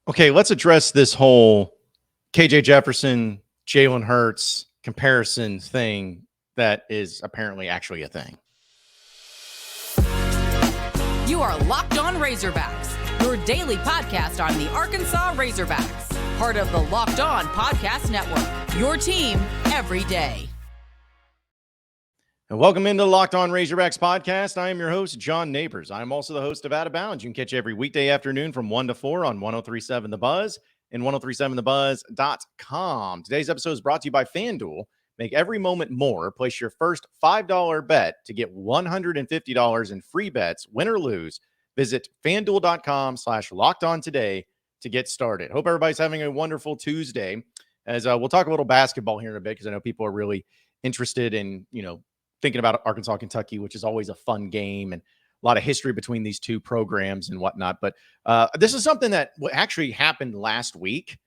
Okay, let's address this whole KJ Jefferson, Jalen Hurts comparison thing that is apparently actually a thing. You are Locked On Razorbacks, your daily podcast on the Arkansas Razorbacks, part of the Locked On Podcast Network, your team every day. And welcome into the Locked On Razorbacks podcast. I am your host, John Nabors. I'm also the host of Out of Bounds. You can catch every weekday afternoon from 1 to 4 on 103.7 The Buzz and 103.7thebuzz.com. Today's episode is brought to you by FanDuel. Make every moment more. Place your first $5 bet to get $150 in free bets, win or lose. Visit FanDuel.com/LockedOn today to get started. Hope everybody's having a wonderful Tuesday. As we'll talk a little basketball here in a bit, because I know people are really interested in, thinking about Arkansas, Kentucky, which is always a fun game and a lot of history between these two programs and whatnot. But this is something that actually happened last week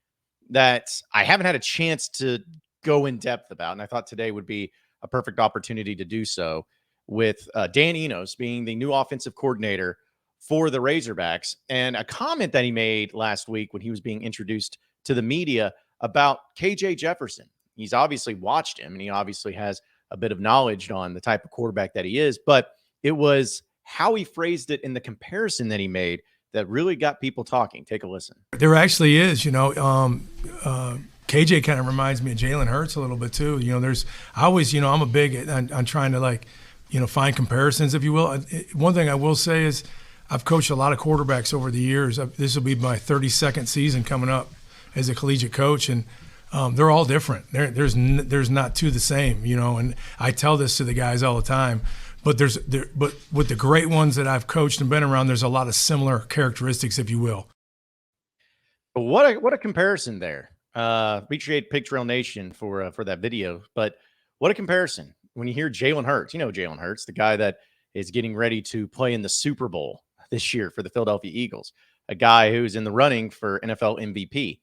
that I haven't had a chance to go in depth about. And I thought today would be a perfect opportunity to do so with Dan Enos being the new offensive coordinator for the Razorbacks, and a comment that he made last week when he was being introduced to the media about KJ Jefferson. He's obviously watched him, and he obviously has a bit of knowledge on the type of quarterback that he is, but it was how he phrased it in the comparison that he made that really got people talking. Take a listen. There actually is, KJ kind of reminds me of Jalen Hurts a little bit too. I always, I'm a big on trying to find comparisons, if you will. One thing I will say is I've coached a lot of quarterbacks over the years. This will be my 32nd season coming up as a collegiate coach, and they're all different. There's not two the same, and I tell this to the guys all the time. But but with the great ones that I've coached and been around, there's a lot of similar characteristics, if you will. But what a comparison there. Appreciate Pig Trail Nation for that video. But what a comparison when you hear Jalen Hurts. Jalen Hurts, the guy that is getting ready to play in the Super Bowl this year for the Philadelphia Eagles, a guy who's in the running for NFL MVP.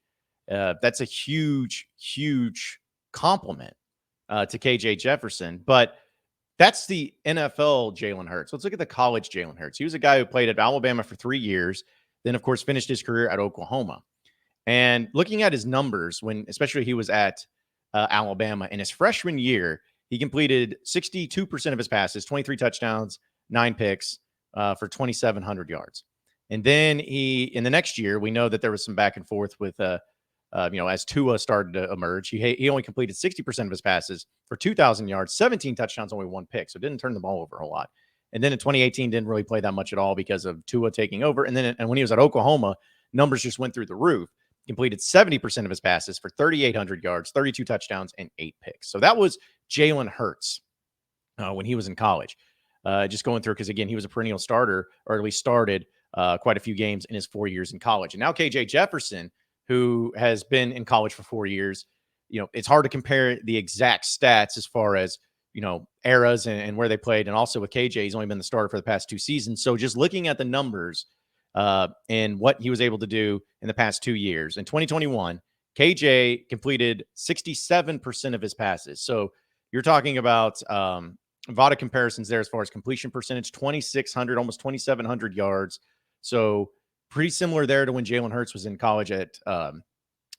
That's a huge, huge compliment to KJ Jefferson. But that's the NFL Jalen Hurts. Let's look at the college Jalen Hurts. He was a guy who played at Alabama for 3 years, then, of course, finished his career at Oklahoma. And looking at his numbers, especially he was at Alabama in his freshman year, he completed 62% of his passes, 23 touchdowns, 9 picks for 2,700 yards. And then in the next year, we know that there was some back and forth with as Tua started to emerge, he only completed 60% of his passes for 2,000 yards, 17 touchdowns, only 1 pick. So didn't turn the ball over a whole lot. And then in 2018, didn't really play that much at all because of Tua taking over. And when he was at Oklahoma, numbers just went through the roof. Completed 70% of his passes for 3,800 yards, 32 touchdowns, and 8 picks. So that was Jalen Hurts when he was in college. Just going through, because again, he was a perennial starter, or at least started quite a few games in his 4 years in college. And now KJ Jefferson, who has been in college for 4 years, it's hard to compare the exact stats as far as, eras and where they played. And also with KJ, he's only been the starter for the past 2 seasons. So just looking at the numbers and what he was able to do in the past 2 years. In 2021, KJ completed 67% of his passes. So you're talking about a lot of comparisons there as far as completion percentage, 2,600, almost 2,700 yards. So pretty similar there to when Jalen Hurts was in college at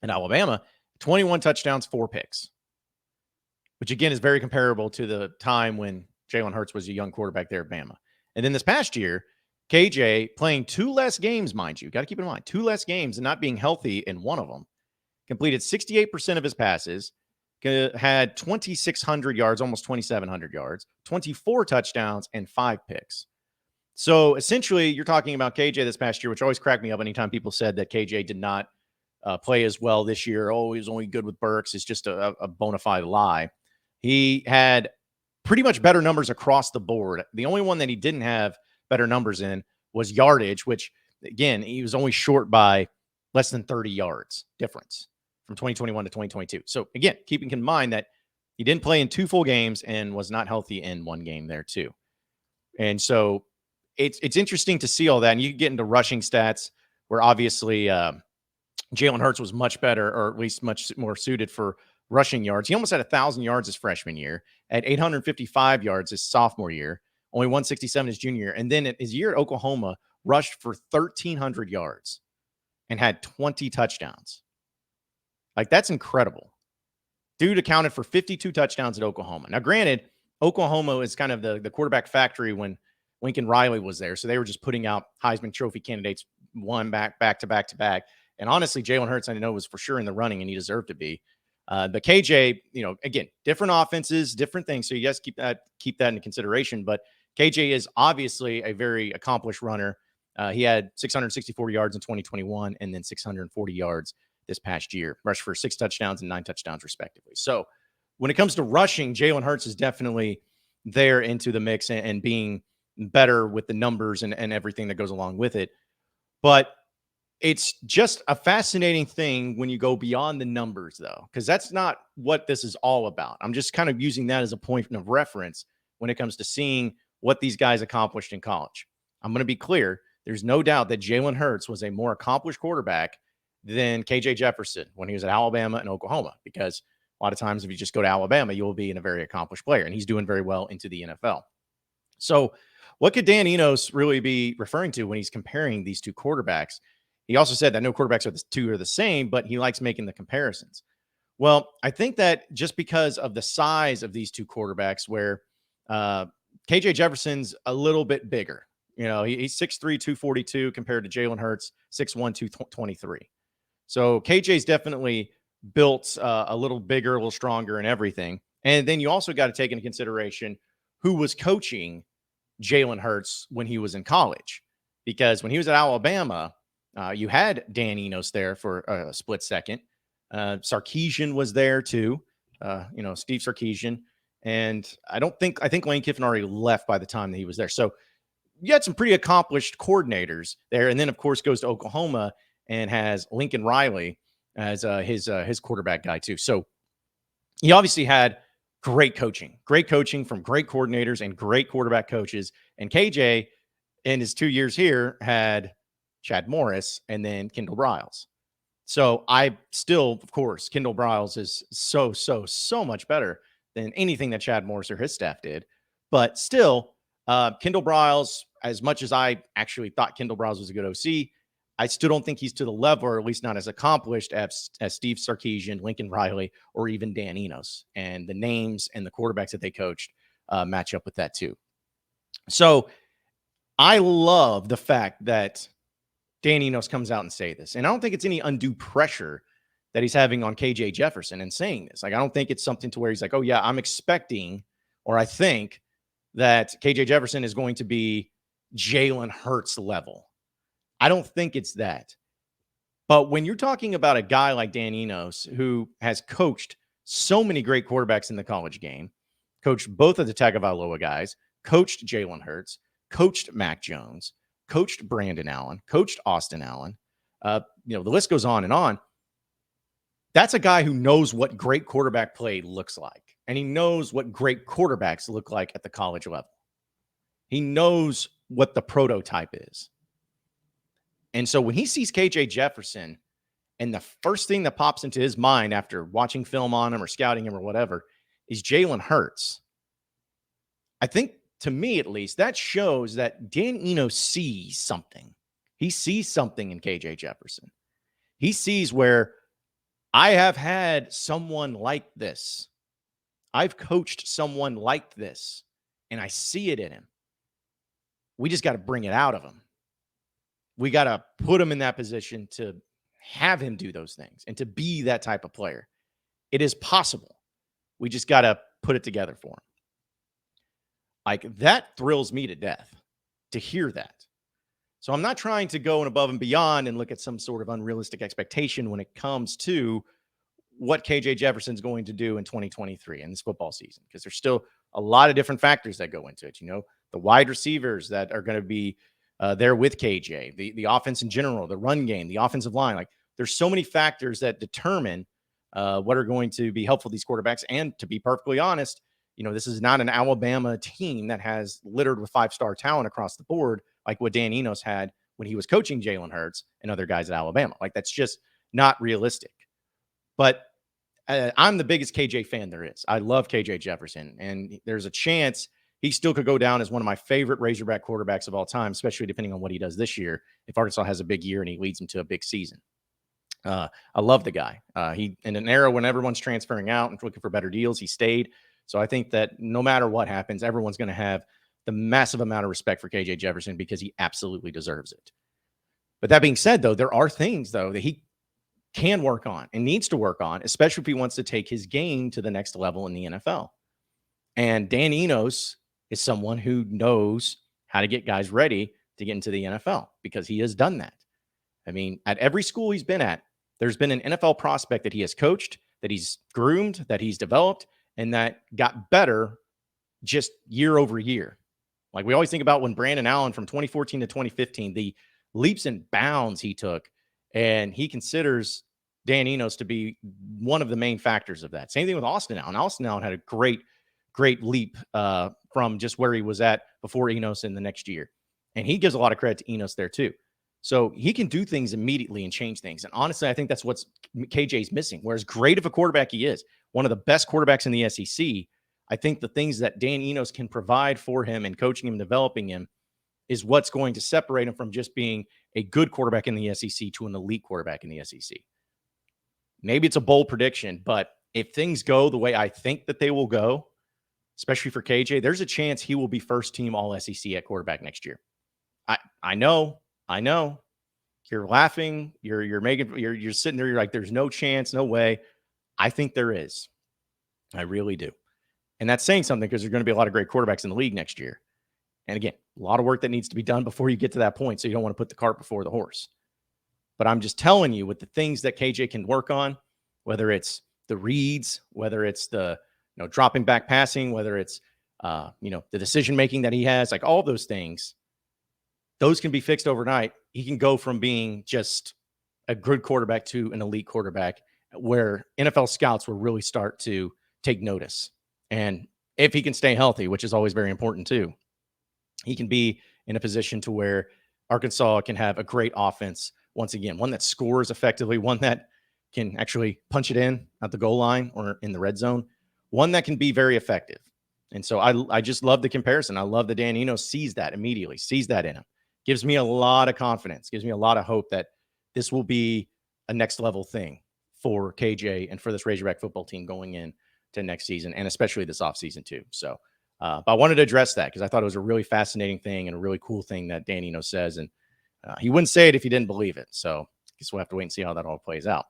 Alabama. 21 touchdowns, 4 picks, which again is very comparable to the time when Jalen Hurts was a young quarterback there at Bama. And then this past year, KJ playing 2 less games, mind you, got to keep in mind, 2 less games and not being healthy in one of them, completed 68% of his passes, had 2,600 yards, almost 2,700 yards, 24 touchdowns, and 5 picks. So essentially, you're talking about KJ this past year, which always cracked me up anytime people said that KJ did not play as well this year. Oh, he was only good with Burks. It's just a bona fide lie. He had pretty much better numbers across the board. The only one that he didn't have better numbers in was yardage, which, again, he was only short by less than 30 yards difference from 2021 to 2022. So, again, keeping in mind that he didn't play in 2 full games and was not healthy in 1 game there, too. And so it's interesting to see all that. And you get into rushing stats where obviously Jalen Hurts was much better, or at least much more suited for rushing yards. He almost had 1,000 yards his freshman year, at 855 yards his sophomore year, only 167 his junior year. And then his year at Oklahoma rushed for 1,300 yards and had 20 touchdowns. Like, that's incredible. Dude accounted for 52 touchdowns at Oklahoma. Now, granted, Oklahoma is kind of the quarterback factory when Lincoln Riley was there. So they were just putting out Heisman Trophy candidates back to back. And honestly, Jalen Hurts, I know, was for sure in the running, and he deserved to be. But KJ, again, different offenses, different things. So you guys keep that into consideration. But KJ is obviously a very accomplished runner. He had 664 yards in 2021 and then 640 yards this past year, rushed for 6 touchdowns and 9 touchdowns respectively. So when it comes to rushing, Jalen Hurts is definitely there into the mix and being better with the numbers and everything that goes along with it. But it's just a fascinating thing when you go beyond the numbers, though, because that's not what this is all about. I'm just kind of using that as a point of reference when it comes to seeing what these guys accomplished in college. I'm going to be clear. There's no doubt that Jalen Hurts was a more accomplished quarterback than KJ Jefferson when he was at Alabama and Oklahoma, because a lot of times if you just go to Alabama, you'll be in a very accomplished player, and he's doing very well into the NFL. So what could Dan Enos really be referring to when he's comparing these two quarterbacks? He also said that no quarterbacks are the same, but he likes making the comparisons. Well, I think that just because of the size of these two quarterbacks, where KJ Jefferson's a little bit bigger. He's 6'3", 242 compared to Jalen Hurts, 6'1", 223. So KJ's definitely built a little bigger, a little stronger and everything. And then you also got to take into consideration who was coaching Jalen Hurts when he was in college. Because when he was at Alabama, you had Dan Enos there for a split second. Sarkisian was there too. Steve Sarkisian. And I think Lane Kiffin already left by the time that he was there. So you had some pretty accomplished coordinators there. And then, of course, goes to Oklahoma and has Lincoln Riley as his quarterback guy too. So he obviously had great coaching from great coordinators and great quarterback coaches. And KJ, in his 2 years here, had Chad Morris and then Kendall Briles. So I still, of course, Kendall Briles is so much better than anything that Chad Morris or his staff did. But still, Kendall Briles, as much as I actually thought Kendall Briles was a good OC, I still don't think he's to the level, or at least not as accomplished as Steve Sarkisian, Lincoln Riley, or even Dan Enos. And the names and the quarterbacks that they coached match up with that too. So I love the fact that Dan Enos comes out and say this. And I don't think it's any undue pressure that he's having on KJ Jefferson and saying this. Like, I don't think it's something to where he's like, oh yeah, I'm expecting, or I think that KJ Jefferson is going to be Jalen Hurts level. I don't think it's that. But when you're talking about a guy like Dan Enos, who has coached so many great quarterbacks in the college game, coached both of the Tagovailoa guys, coached Jalen Hurts, coached Mac Jones, coached Brandon Allen, coached Austin Allen, the list goes on and on. That's a guy who knows what great quarterback play looks like. And he knows what great quarterbacks look like at the college level. He knows what the prototype is. And so when he sees KJ Jefferson, and the first thing that pops into his mind after watching film on him or scouting him or whatever is Jalen Hurts, I think, to me at least, that shows that Dan Enos sees something. He sees something in KJ Jefferson. He sees where I have had someone like this. I've coached someone like this, and I see it in him. We just got to bring it out of him. We got to put him in that position to have him do those things and to be that type of player. It is possible. We just got to put it together for him. Like, that thrills me to death to hear that. So I'm not trying to go above and beyond and look at some sort of unrealistic expectation when it comes to what KJ Jefferson's going to do in 2023 in this football season, because there's still a lot of different factors that go into it. The wide receivers that are going to be there with KJ, the offense in general, the run game, the offensive line. Like, there's so many factors that determine what are going to be helpful to these quarterbacks. And to be perfectly honest, this is not an Alabama team that has littered with 5-star talent across the board like what Dan Enos had when he was coaching Jalen Hurts and other guys at Alabama. Like, that's just not realistic. But I'm the biggest KJ fan there is. I love KJ Jefferson, and there's a chance he still could go down as one of my favorite Razorback quarterbacks of all time, especially depending on what he does this year. If Arkansas has a big year and he leads them to a big season. I love the guy. He, in an era when everyone's transferring out and looking for better deals, he stayed. So I think that no matter what happens, everyone's going to have the massive amount of respect for KJ Jefferson because he absolutely deserves it. But that being said, though, there are things, though, that he can work on and needs to work on, especially if he wants to take his game to the next level in the NFL. And Dan Enos is someone who knows how to get guys ready to get into the NFL because he has done that. I mean, at every school he's been at, there's been an NFL prospect that he has coached, that he's groomed, that he's developed, and that got better just year over year. Like we always think about when Brandon Allen from 2014 to 2015, the leaps and bounds he took, and he considers Dan Enos to be one of the main factors of that. Same thing with Austin Allen. Austin Allen had a great leap from just where he was at before Enos in the next year. And he gives a lot of credit to Enos there too. So he can do things immediately and change things. And honestly, I think that's what's KJ's missing. Whereas great of a quarterback he is, one of the best quarterbacks in the SEC, I think the things that Dan Enos can provide for him and coaching him, developing him is what's going to separate him from just being a good quarterback in the SEC to an elite quarterback in the SEC. Maybe it's a bold prediction, but if things go the way I think that they will go, especially for KJ, there's a chance he will be first team all SEC at quarterback next year. I know. You're laughing. You're sitting there. You're like, there's no chance, no way. I think there is. I really do. And that's saying something because there's going to be a lot of great quarterbacks in the league next year. And again, a lot of work that needs to be done before you get to that point. So you don't want to put the cart before the horse. But I'm just telling you, with the things that KJ can work on, whether it's the reads, whether it's the dropping back passing, whether it's the decision making that he has, like all of those things, those can be fixed overnight. He can go from being just a good quarterback to an elite quarterback where NFL scouts will really start to take notice. And if he can stay healthy, which is always very important too, he can be in a position to where Arkansas can have a great offense. Once again, one that scores effectively, one that can actually punch it in at the goal line or in the red zone, one that can be very effective. And so I just love the comparison. I love that Dan Enos sees that immediately, sees that in him. Gives me a lot of confidence, gives me a lot of hope that this will be a next level thing for KJ and for this Razorback football team going in to next season, and especially this offseason too. So but I wanted to address that because I thought it was a really fascinating thing and a really cool thing that Dan Enos says. And he wouldn't say it if he didn't believe it. So I guess we'll have to wait and see how that all plays out.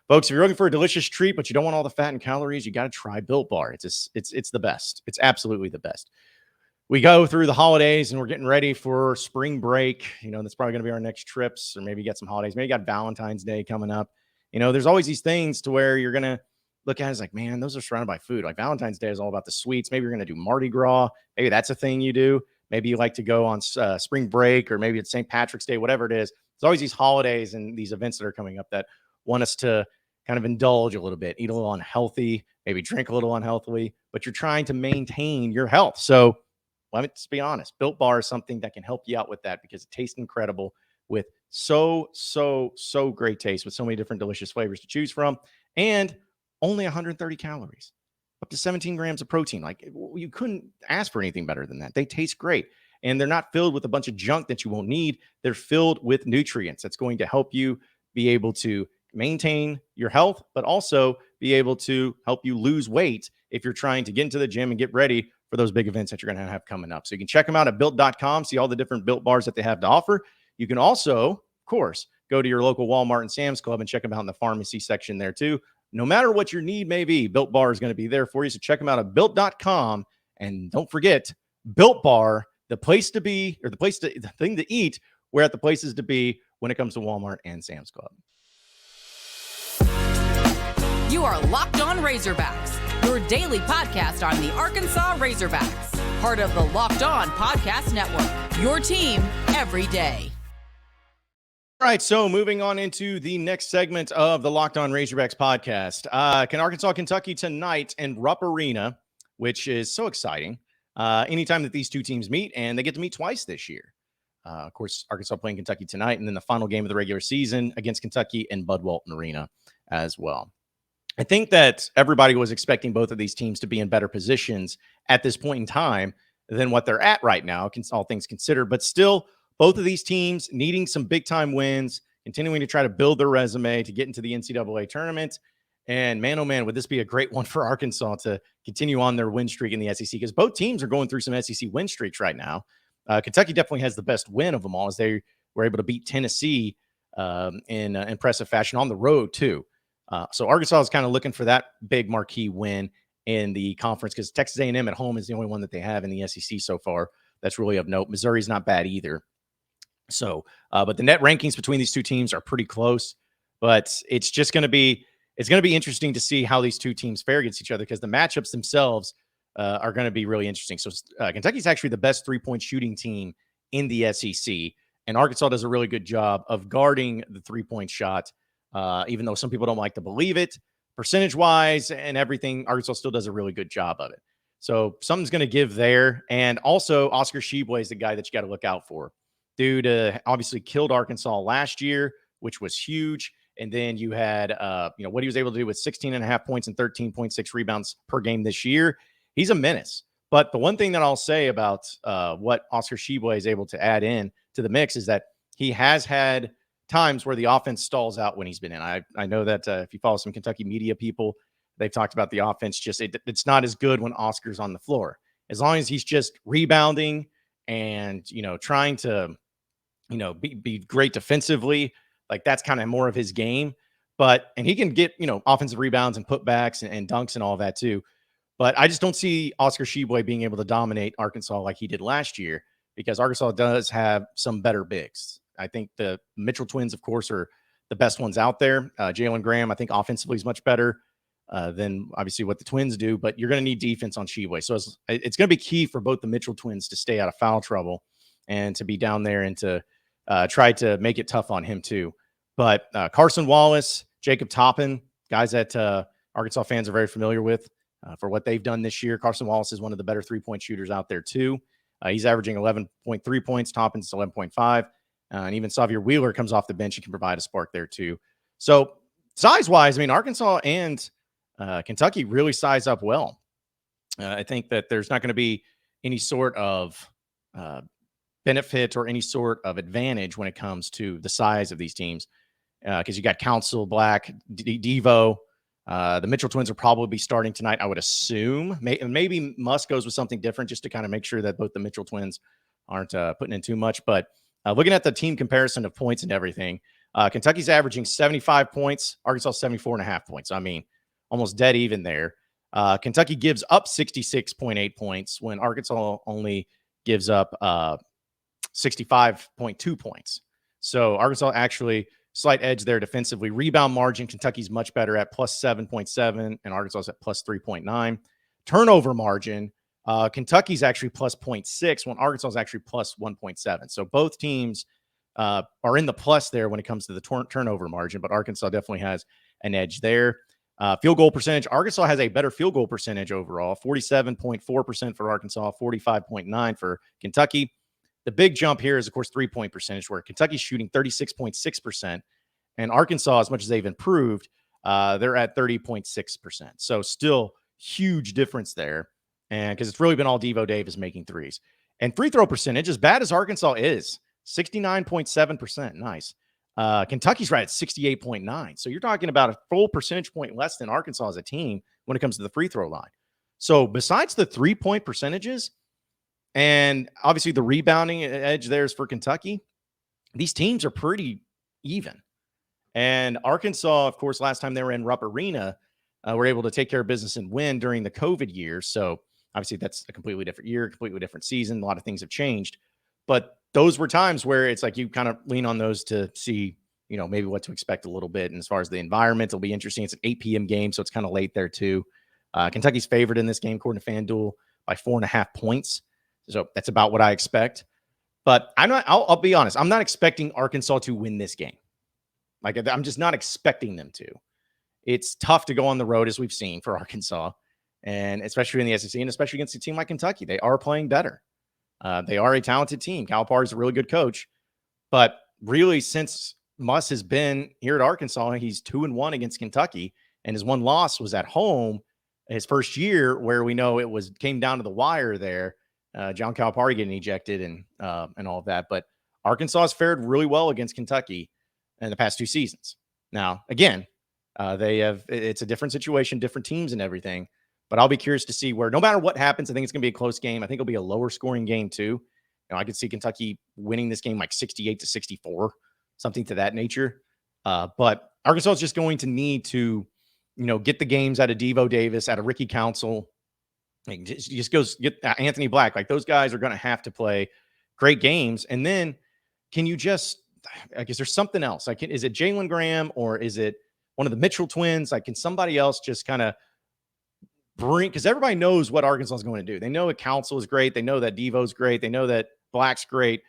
Folks, if you're looking for a delicious treat, but you don't want all the fat and calories, you got to try Built Bar. It's the best. It's absolutely the best. We go through the holidays and we're getting ready for spring break. That's probably going to be our next trips, or maybe get some holidays. Maybe you got Valentine's Day coming up. There's always these things to where you're going to look at it as like, man, those are surrounded by food. Like Valentine's Day is all about the sweets. Maybe you're going to do Mardi Gras. Maybe that's a thing you do. Maybe you like to go on spring break, or maybe it's St. Patrick's Day, whatever it is. There's always these holidays and these events that are coming up that want us to kind of indulge a little bit, eat a little unhealthy, maybe drink a little unhealthily, but you're trying to maintain your health. So let me just be honest. Built Bar is something that can help you out with that because it tastes incredible with so great taste with so many different delicious flavors to choose from, and only 130 calories, up to 17 grams of protein. Like, you couldn't ask for anything better than that. They taste great, and they're not filled with a bunch of junk that you won't need. They're filled with nutrients that's going to help you be able to maintain your health, but also be able to help you lose weight if you're trying to get into the gym and get ready for those big events that you're going to have coming up. So you can check them out at built.com, see all the different Built Bars that they have to offer. You can also, of course, go to your local Walmart and Sam's Club and check them out in the pharmacy section there too. No matter what your need may be, Built Bar is going to be there for you. So check them out at built.com. And don't forget, Built Bar, the place to be, or the thing to eat, we're at the places to be when it comes to Walmart and Sam's Club. You are Locked On Razorbacks, your daily podcast on the Arkansas Razorbacks, part of the Locked On Podcast Network, your team every day. All right, so moving on into the next segment of the Locked On Razorbacks podcast. Can Arkansas, Kentucky tonight in Rupp Arena, which is so exciting. Anytime that these two teams meet, and they get to meet twice this year. Of course, Arkansas playing Kentucky tonight, and then the final game of the regular season against Kentucky in Bud Walton Arena as well. I think that everybody was expecting both of these teams to be in better positions at this point in time than what they're at right now, all things considered. But still, both of these teams needing some big-time wins, continuing to try to build their resume to get into the NCAA tournament. And man, oh man, would this be a great one for Arkansas to continue on their win streak in the SEC, because both teams are going through some SEC win streaks right now. Kentucky definitely has the best win of them all, as they were able to beat Tennessee in impressive fashion on the road too. So Arkansas is kind of looking for that big marquee win in the conference, because Texas A&M at home is the only one that they have in the SEC so far that's really of note. Missouri's not bad either. So, but the net rankings between these two teams are pretty close. But it's just going to be interesting to see how these two teams fare against each other, because the matchups themselves are going to be really interesting. So Kentucky's actually the best three-point shooting team in the SEC, and Arkansas does a really good job of guarding the three-point shot, even though some people don't like to believe it. Percentage-wise and everything, Arkansas still does a really good job of it. So something's going to give there. And also, Oscar Tshiebwe is the guy that you got to look out for. Dude obviously killed Arkansas last year, which was huge. And then you had, what he was able to do with 16.5 points and 13.6 rebounds per game this year. He's a menace. But the one thing that I'll say about what Oscar Tshiebwe is able to add in to the mix is that he has had times where the offense stalls out when he's been in. I know that if you follow some Kentucky media people, they've talked about the offense. Just it's not as good when Oscar's on the floor. As long as he's just rebounding and, trying to, be great defensively, like that's kind of more of his game. And he can get, offensive rebounds and putbacks and dunks and all that too. But I just don't see Oscar Tshiebwe being able to dominate Arkansas like he did last year, because Arkansas does have some better bigs. I think the Mitchell twins, of course, are the best ones out there. Jalen Graham, I think offensively is much better than obviously what the Twins do, but you're going to need defense on Tshiebwe. So it's going to be key for both the Mitchell twins to stay out of foul trouble and to be down there and to try to make it tough on him too. But Carson Wallace, Jacob Toppin, guys that Arkansas fans are very familiar with for what they've done this year. Carson Wallace is one of the better three-point shooters out there too. He's averaging 11.3 points. Toppin's 11.5. And even Xavier Wheeler comes off the bench. He can provide a spark there too. So size-wise, Arkansas and Kentucky really size up well. I think that there's not going to be any sort of benefit or any sort of advantage when it comes to the size of these teams, because you got Council, Black, Devo. The Mitchell twins will probably be starting tonight, I would assume. Maybe Musk goes with something different just to kind of make sure that both the Mitchell twins aren't putting in too much. But looking at the team comparison of points and everything, Kentucky's averaging 75 points, Arkansas 74.5 points. Almost dead even there. Kentucky gives up 66.8 points when Arkansas only gives up 65.2 points. So Arkansas actually slight edge there defensively. Rebound margin, Kentucky's much better at plus 7.7 and Arkansas's at plus 3.9. Turnover margin, Kentucky's actually plus 0.6 when Arkansas is actually plus 1.7. So both teams are in the plus there when it comes to the turnover margin, but Arkansas definitely has an edge there. Field goal percentage, Arkansas has a better field goal percentage overall, 47.4% for Arkansas, 45.9% for Kentucky. The big jump here is, of course, three-point percentage, where Kentucky's shooting 36.6%, and Arkansas, as much as they've improved, they're at 30.6%. So still huge difference there, and because it's really been all Devo Davis making threes. And free throw percentage, as bad as Arkansas is, 69.7%. Nice. Kentucky's right at 68.9. So you're talking about a full percentage point less than Arkansas as a team when it comes to the free throw line. So besides the three-point percentages, and obviously the rebounding edge there is for Kentucky, these teams are pretty even. And Arkansas, of course, last time they were in Rupp Arena, were able to take care of business and win during the COVID year. So obviously that's a completely different year, completely different season. A lot of things have changed. But those were times where it's like you kind of lean on those to see, maybe what to expect a little bit. And as far as the environment, it'll be interesting. It's an 8 p.m. game, so it's kind of late there too. Kentucky's favored in this game, according to FanDuel, by 4.5 points. So that's about what I expect. But I'll be honest. I'm not expecting Arkansas to win this game. I'm just not expecting them to. It's tough to go on the road, as we've seen, for Arkansas, and especially in the SEC, and especially against a team like Kentucky. They are playing better. They are a talented team. Calipari is a really good coach. But really, since Muss has been here at Arkansas, he's 2-1 against Kentucky, and his one loss was at home his first year, where we know it came down to the wire there. John Calipari getting ejected and all of that. But Arkansas has fared really well against Kentucky in the past 2 seasons. Now, again, it's a different situation, different teams and everything. But I'll be curious to see where, no matter what happens, I think it's going to be a close game. I think it'll be a lower scoring game too. I could see Kentucky winning this game like 68-64, something to that nature. But Arkansas is just going to need to, get the games out of Devo Davis, out of Ricky Council. Just goes get Anthony Black. Like, those guys are going to have to play great games. And then can you just, I guess there's something else. Is it Jalen Graham or is it one of the Mitchell twins? Like, can somebody else just kind of bring, because everybody knows what Arkansas is going to do. They know that Council is great. They know that Devo's great. They know that Black's great.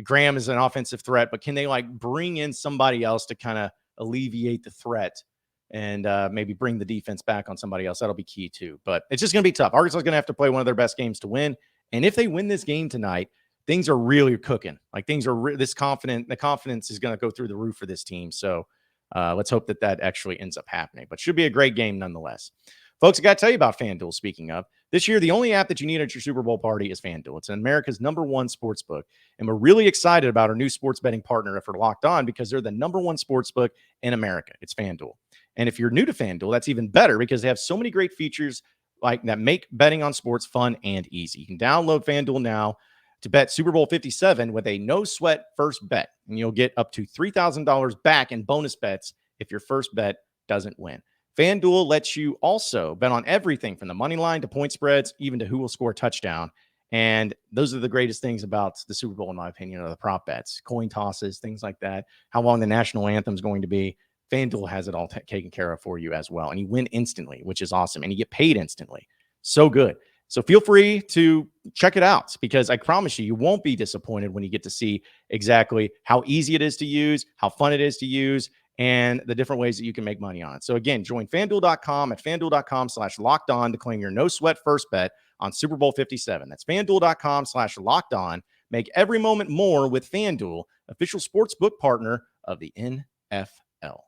Graham is an offensive threat, but can they bring in somebody else to kind of alleviate the threat and maybe bring the defense back on somebody else? That'll be key too. But it's just going to be tough. Arkansas is going to have to play one of their best games to win. And if they win this game tonight, things are really cooking. Things are the confidence is going to go through the roof for this team. So let's hope that actually ends up happening. But should be a great game nonetheless. Folks, I got to tell you about FanDuel. Speaking of, this year, the only app that you need at your Super Bowl party is FanDuel. It's America's #1 sports book. And we're really excited about our new sports betting partner for Locked On because they're the #1 sports book in America. It's FanDuel. And if you're new to FanDuel, that's even better because they have so many great features that make betting on sports fun and easy. You can download FanDuel now to bet Super Bowl 57 with a no-sweat first bet. And you'll get up to $3,000 back in bonus bets if your first bet doesn't win. FanDuel lets you also bet on everything from the money line to point spreads, even to who will score a touchdown. And those are the greatest things about the Super Bowl, in my opinion, are the prop bets, coin tosses, things like that, how long the national anthem is going to be. FanDuel has it all taken care of for you as well. And you win instantly, which is awesome. And you get paid instantly. So good. So feel free to check it out because I promise you won't be disappointed when you get to see exactly how easy it is to use, how fun it is to use, and the different ways that you can make money on it. So again, join FanDuel.com at FanDuel.com/LockedOn to claim your no-sweat first bet on Super Bowl 57. That's FanDuel.com/LockedOn. Make every moment more with FanDuel, official sportsbook partner of the NFL.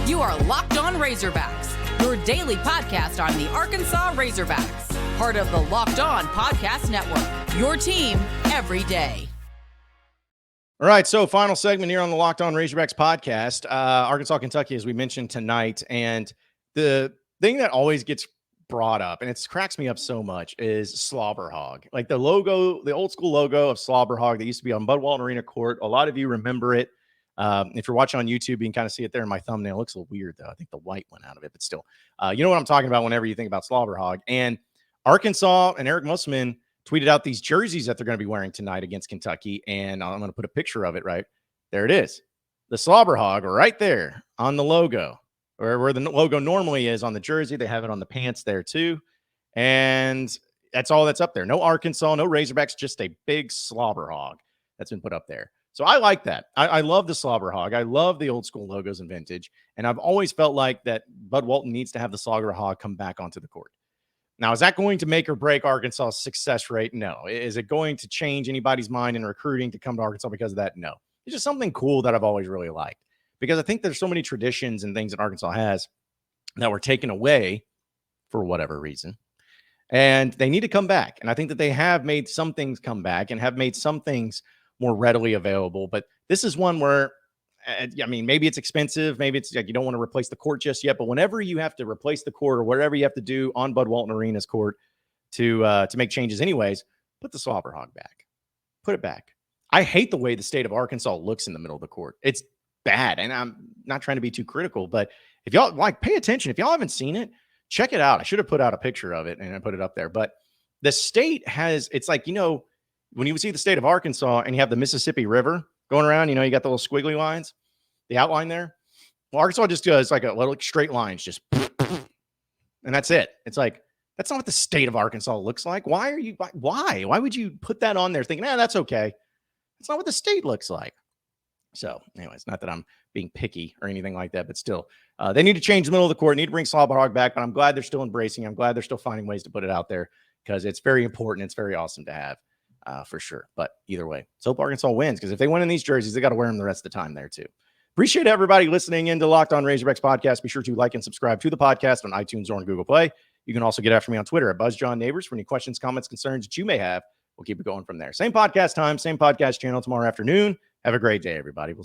You are Locked On Razorbacks, your daily podcast on the Arkansas Razorbacks, part of the Locked On Podcast Network, your team every day. All right, so final segment here on the Locked On Razorbacks podcast. Arkansas, Kentucky, as we mentioned tonight. And the thing that always gets brought up, and it cracks me up so much, is Slobber Hog. Like the logo, the old school logo of Slobber Hog that used to be on Bud Walton Arena court. A lot of you remember it. If you're watching on YouTube, you can kind of see it there in my thumbnail. It looks a little weird, though. I think the white went out of it, but still. You know what I'm talking about whenever you think about Slobber Hog. And Arkansas and Eric Musselman tweeted out these jerseys that they're going to be wearing tonight against Kentucky. And I'm going to put a picture of it right there. It is the Slobber Hog right there on the logo, or where the logo normally is on the jersey. They have it on the pants there too. And that's all that's up there. No Arkansas, no Razorbacks, just a big Slobber Hog that's been put up there. So I like that. I love the Slobber Hog. I love the old school logos and vintage. And I've always felt like that Bud Walton needs to have the Slobber Hog come back onto the court. Now, is that going to make or break Arkansas' success rate? No. Is it going to change anybody's mind in recruiting to come to Arkansas because of that? No. It's just something cool that I've always really liked because I think there's so many traditions and things that Arkansas has that were taken away for whatever reason, and they need to come back. And I think that they have made some things come back and have made some things more readily available. But this is one where, I mean, maybe it's expensive. Maybe it's like you don't want to replace the court just yet. But whenever you have to replace the court or whatever you have to do on Bud Walton Arena's court to make changes anyways, put the Slobber Hog back. Put it back. I hate the way the state of Arkansas looks in the middle of the court. It's bad. And I'm not trying to be too critical, but if y'all pay attention, if y'all haven't seen it, check it out. I should have put out a picture of it and I put it up there. But the state has, it's like, when you see the state of Arkansas and you have the Mississippi River going around, you got the little squiggly lines, the outline there. Well, Arkansas just does like a little straight lines, just, and that's it. It's like, that's not what the state of Arkansas looks like. Why would you put that on there thinking, that's okay. It's not what the state looks like. So anyways, not that I'm being picky or anything like that, but still, they need to change the middle of the court, need to bring Slobber Hog back, but I'm glad they're still embracing. I'm glad they're still finding ways to put it out there because it's very important. It's very awesome to have. For sure. But either way, let's hope Arkansas wins because if they win in these jerseys, they got to wear them the rest of the time there too. Appreciate everybody listening into Locked On Razorbacks podcast. Be sure to like and subscribe to the podcast on iTunes or on Google Play. You can also get after me on Twitter at BuzzJohnNabors for any questions, comments, concerns that you may have. We'll keep it going from there. Same podcast time, same podcast channel tomorrow afternoon. Have a great day, everybody. We'll see.